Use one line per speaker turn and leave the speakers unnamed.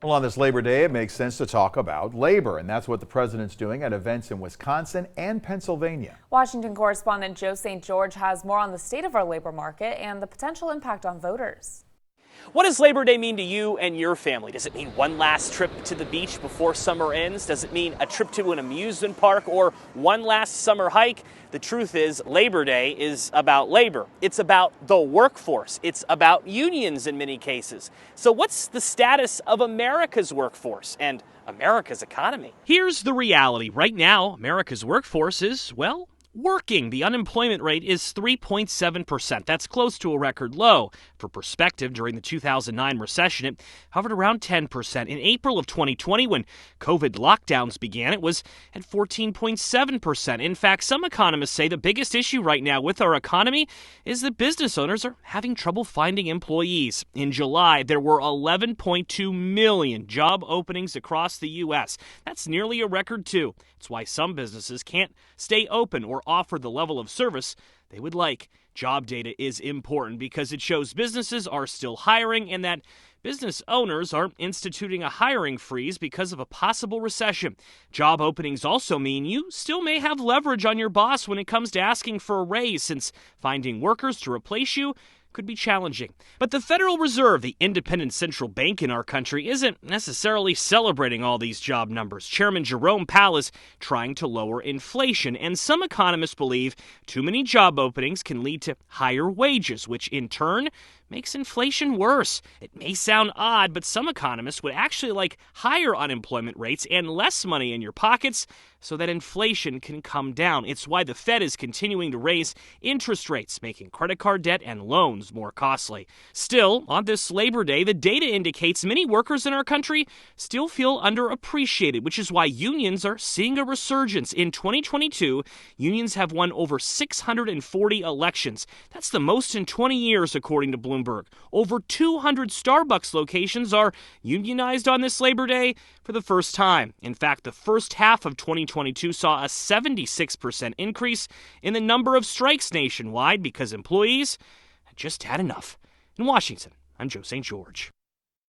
Well, on this Labor Day, it makes sense to talk about labor, and that's what the president's doing at events in Wisconsin and Pennsylvania.
Washington correspondent Joe St. George has more on the state of our labor market and the potential impact on voters.
What does Labor Day mean to you and your family? Does it mean one last trip to the beach before summer ends? Does it mean a trip to an amusement park or one last summer hike? The truth is, Labor Day is about labor. It's about the workforce. It's about unions in many cases. So what's the status of America's workforce and America's economy? Here's the reality. Right now, America's workforce is, well, working. The unemployment rate is 3.7%. That's close to a record low. For perspective, during the 2009 recession, it hovered around 10%. In April of 2020, when COVID lockdowns began, it was at 14.7%. In fact, some economists say the biggest issue right now with our economy is that business owners are having trouble finding employees. In July, there were 11.2 million job openings across the U.S. That's nearly a record, too. It's why some businesses can't stay open or offer the level of service they would like. Job data is important because it shows businesses are still hiring and that business owners are instituting a hiring freeze because of a possible recession. Job openings also mean you still may have leverage on your boss when it comes to asking for a raise, since finding workers to replace you could be challenging. But the Federal Reserve, the independent central bank in our country, isn't necessarily celebrating all these job numbers. Chairman Jerome Powell is trying to lower inflation, and some economists believe too many job openings can lead to higher wages, which in turn makes inflation worse. It may sound odd, but some economists would actually like higher unemployment rates and less money in your pockets so that inflation can come down. It's why the Fed is continuing to raise interest rates, making credit card debt and loans more costly. Still, on this Labor Day, the data indicates many workers in our country still feel underappreciated, which is why unions are seeing a resurgence. In 2022, unions have won over 640 elections. That's the most in 20 years, according to Bloomberg. Over 200 Starbucks locations are unionized on this Labor Day for the first time. In fact, the first half of 2022 saw a 76% increase in the number of strikes nationwide because employees had just had enough. In Washington, I'm Joe St. George.